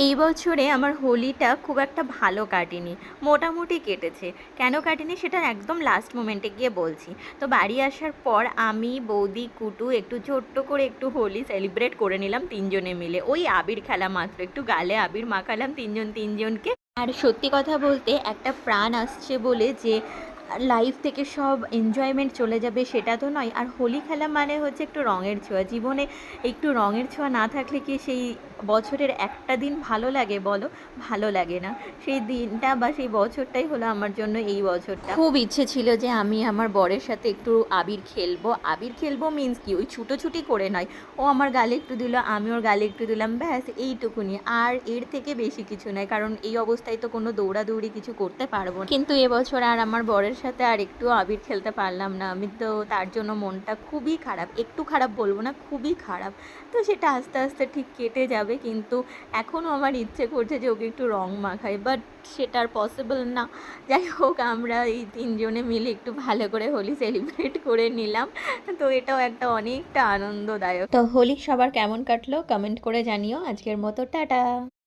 এই বছরে আমার হোলিটা খুব একটা ভালো কাটেনি, মোটামুটি কেটেছে। কেন কাটেনি সেটা একদম লাস্ট মোমেন্টে গিয়ে বলছি। তো বাড়ি আসার পর আমি, বৌদি, কুটু একটু ছোট্ট করে একটু হোলি সেলিব্রেট করে নিলাম তিনজনে মিলে। ওই আবির খেলা মাত্র, একটু গালে আবির মাখালাম তিনজন তিনজনকে। আর সত্যি কথা বলতে একটা প্রাণ আসছে বলে যে লাইফ থেকে সব এনজয়মেন্ট চলে যাবে সেটা তো নয়। আর হোলি খেলা মানে হচ্ছে একটু রঙের ছোঁয়া। জীবনে একটু রঙের ছোঁয়া না থাকলে কি সেই বছরের একটা দিন ভালো লাগে বলো? ভালো লাগে না। সেই দিনটা বা সেই বছরটাই হলো আমার জন্য এই বছরটা। খুব ইচ্ছে ছিল যে আমি আমার বরের সাথে একটু আবির খেলবো। আবির খেলবো মিন্স কি, ওই ছুটোছুটি করে নয়। ও আমার গালে একটু দিল, আমি ওর গালে একটু দিলাম, ব্যাস এইটুকুনি। আর এর থেকে বেশি কিছু নয়, কারণ এই অবস্থায় তো কোনো দৌড়াদৌড়ি কিছু করতে পারবো না। কিন্তু এবছর আর আমার বরের সাথে আর একটু আবির খেলতে পারলাম না। আমি তো তার জন্য মনটা খুবই খারাপ, একটু খারাপ বলবো না, খুবই খারাপ। তো সেটা আস্তে আস্তে ঠিক কেটে যাবে, কিন্তু এখনও আমার ইচ্ছে করছে যে ওকে একটু রং মাখাই, বাট সেটা আর পসিবল না। যাই হোক, আমরা এই তিনজনে মিলে একটু ভালো করে হোলি সেলিব্রেট করে নিলাম। তো এটাও একটা অনেকটা আনন্দদায়ক। তো হোলি সবার কেমন কাটলো কমেন্ট করে জানিও। আজকের মতো টাটা।